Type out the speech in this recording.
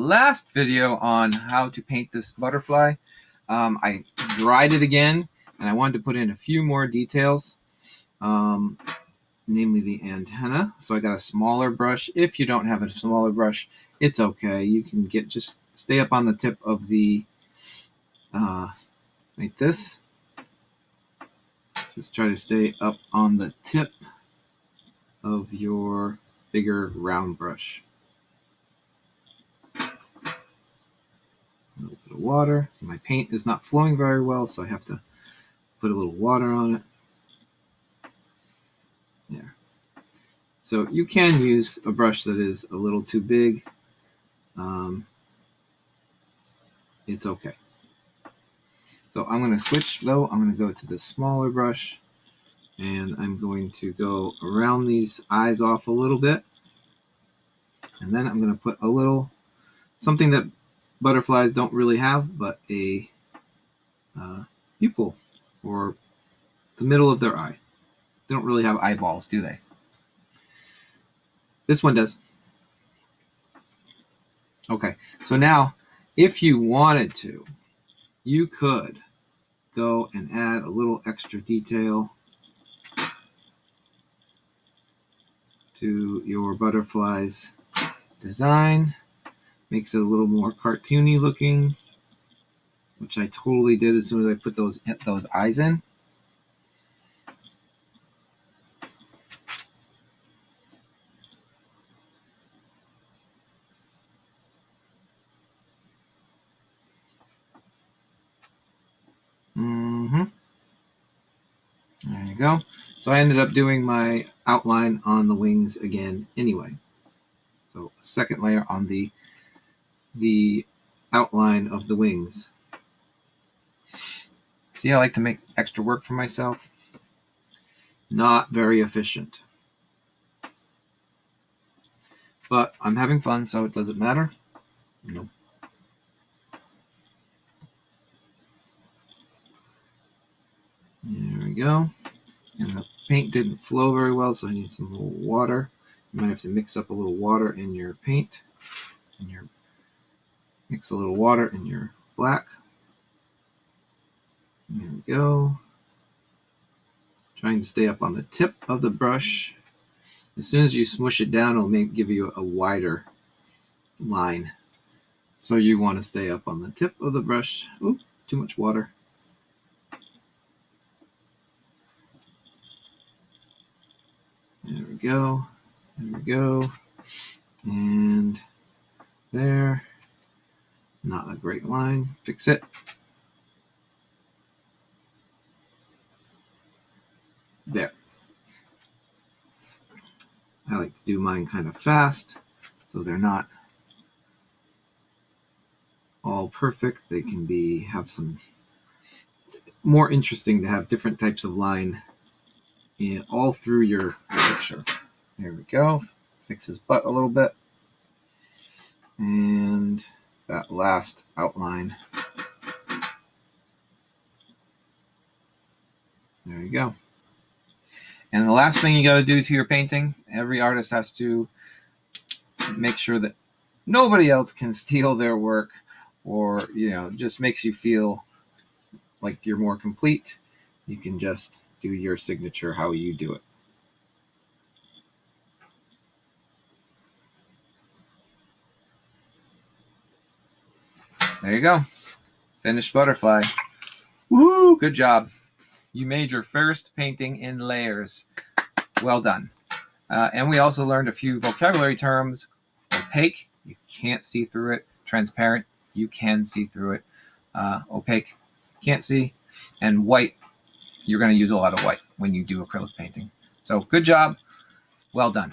last video on how to paint this butterfly, I dried it again, and I wanted to put in a few more details, namely the antenna. So I got a smaller brush. If you don't have a smaller brush, it's okay. You can just stay up on the tip of the, like this. Just try to stay up on the tip of your bigger round brush. A little bit of water. So my paint is not flowing very well, so I have to put a little water on it. There. So you can use a brush that is a little too big. It's okay. So I'm going to switch though. I'm going to go to the smaller brush, and I'm going to go around these eyes off a little bit. And then I'm going to put a little, something that butterflies don't really have, but a pupil, or the middle of their eye. They don't really have eyeballs, do they? This one does. Okay, so now if you wanted to, you could go and add a little extra detail to your butterfly's design. Makes it a little more cartoony looking, which I totally did as soon as I put those eyes in. There you go. So I ended up doing my outline on the wings again anyway. So a second layer on the outline of the wings. See, I like to make extra work for myself. Not very efficient. But I'm having fun, so it doesn't matter. Nope. There we go. And the paint didn't flow very well, so I need some more water. You might have to mix up a little water in your paint. Mix a little water in your black. There we go. Trying to stay up on the tip of the brush. As soon as you smush it down, it'll give you a wider line. So you want to stay up on the tip of the brush. Oop, too much water. There we go. There we go. And there. Not a great line. Fix it. There. I like to do mine kind of fast, so they're not all perfect. They can have some more interesting to have different types of line all through your picture. There we go. Fix his butt a little bit. And that last outline. There you go. And the last thing you got to do to your painting, every artist has to make sure that nobody else can steal their work, or, just makes you feel like you're more complete. You can just do your signature how you do it. There you go. Finished butterfly. Woo! Good job. You made your first painting in layers. Well done. And we also learned a few vocabulary terms. Opaque, you can't see through it. Transparent, you can see through it. Opaque, can't see. And white, you're going to use a lot of white when you do acrylic painting. So good job. Well done.